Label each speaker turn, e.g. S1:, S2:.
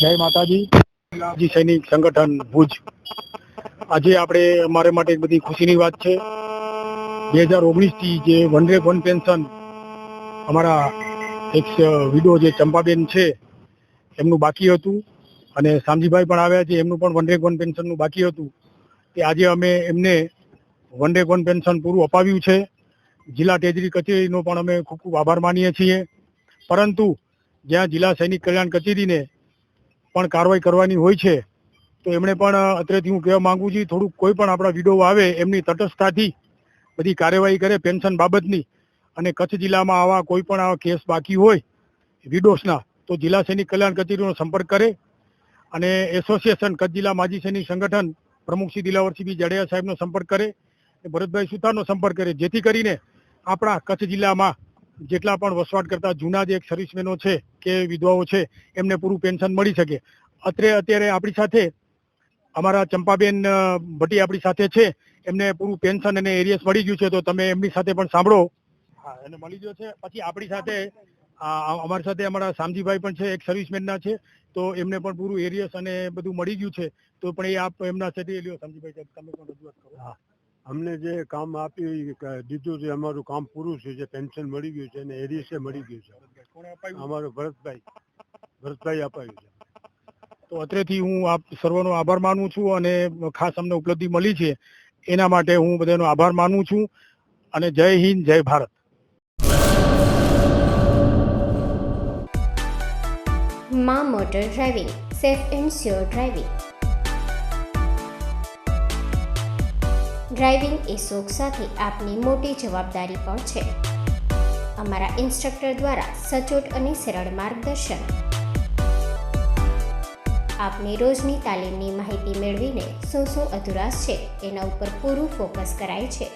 S1: જય માતાજી. જી સૈનિક સંગઠન ભુજ. આજે આપણે અમારે માટે એક બધી ખુશીની વાત છે. 2019 થી જે વન પેન્શન અમારા એક વિડો જે ચંપાબેન છે એમનું બાકી હતું, અને શામજીભાઈ પણ આવ્યા છે, એમનું પણ વન પેન્શનનું બાકી હતું. તે આજે અમે એમને વન પેન્શન પૂરું અપાવ્યું છે. જિલ્લા ટેજરી કચેરીનો પણ અમે ખૂબ ખૂબ આભાર માનીએ છીએ. પરંતુ જ્યાં જિલ્લા સૈનિક કલ્યાણ કચેરીને પણ કાર્યવાહી કરવાની હોય છે, તો એમણે પણ અત્રેથી હું કહેવા માંગુ છું, થોડુંક કોઈ પણ આપણા વિડો આવે એમની તટસ્થતાથી બધી કાર્યવાહી કરે પેન્શન બાબતની. અને કચ્છ જિલ્લામાં આવા કોઈ પણ આવા કેસ બાકી હોય વિડોસના, તો જિલ્લા સૈનિક કલ્યાણ કચેરીનો સંપર્ક કરે. અને એસોસિએશન કચ્છ જિલ્લા માજી સૈનિક સંગઠન પ્રમુખ શ્રી દિલાવરસિંહ જાડેજા સાહેબનો સંપર્ક કરે, ભરતભાઈ સુથારનો સંપર્ક કરે, જેથી કરીને આપણા કચ્છ જિલ્લામાં જેટલા પણ વસવાટ કરતા જૂના જે સર્વિસમેનો છે કે વિધવાઓ છે એમને પૂરું પેન્શન મળી શકે. અત્યારે આપણી સાથે અમારા ચંપાબેન ભટ્ટી આપણી સાથે છે, એમને પૂરું પેન્શન અને એરિયસ મળી ગયું છે. તો તમે એમની સાથે પણ સાંભળો. હા, એને મળી ગયો છે. પછી આપણી સાથે અમારી સાથે અમારા શામજીભાઈ પણ છે, એક સર્વિસમેનના છે, તો એમને પણ પૂરું એરિયસ અને બધું મળી ગયું છે. તો પણ એ આપ એમના સાથે લ્યો શામજીભાઈ, તમે પણ રજૂઆત કરો.
S2: હા, અમને જે કામ આપ્યું દીધું છે, અમારું કામ પૂરું છે, જે પેન્શન મળી ગયું છે અને એરિયસે મળી ગયું છે.
S1: કોણે અપાયું?
S2: અમારું ભરતભાઈ અપાયું છે.
S1: તો અત્રેથી હું આપ સર્વનો આભાર માનું છું, અને ખાસ અમને ઉપલબ્ધિ મળી છે એના માટે હું બધાનો આભાર માનું છું. અને જય હિન્દ, જય ભારત.
S3: માં motor driving, safe and sure driving. Driving એ શોખ સાથે આપની મોટી જવાબદારી પણ છે. અમારા ઇન્સ્ટ્રક્ટર દ્વારા સચોટ અને સરળ માર્ગદર્શન. આપની રોજની તાલીમની માહિતી મેળવીને શું અધુરાશ છે એના ઉપર પૂરું ફોકસ કરાય છે.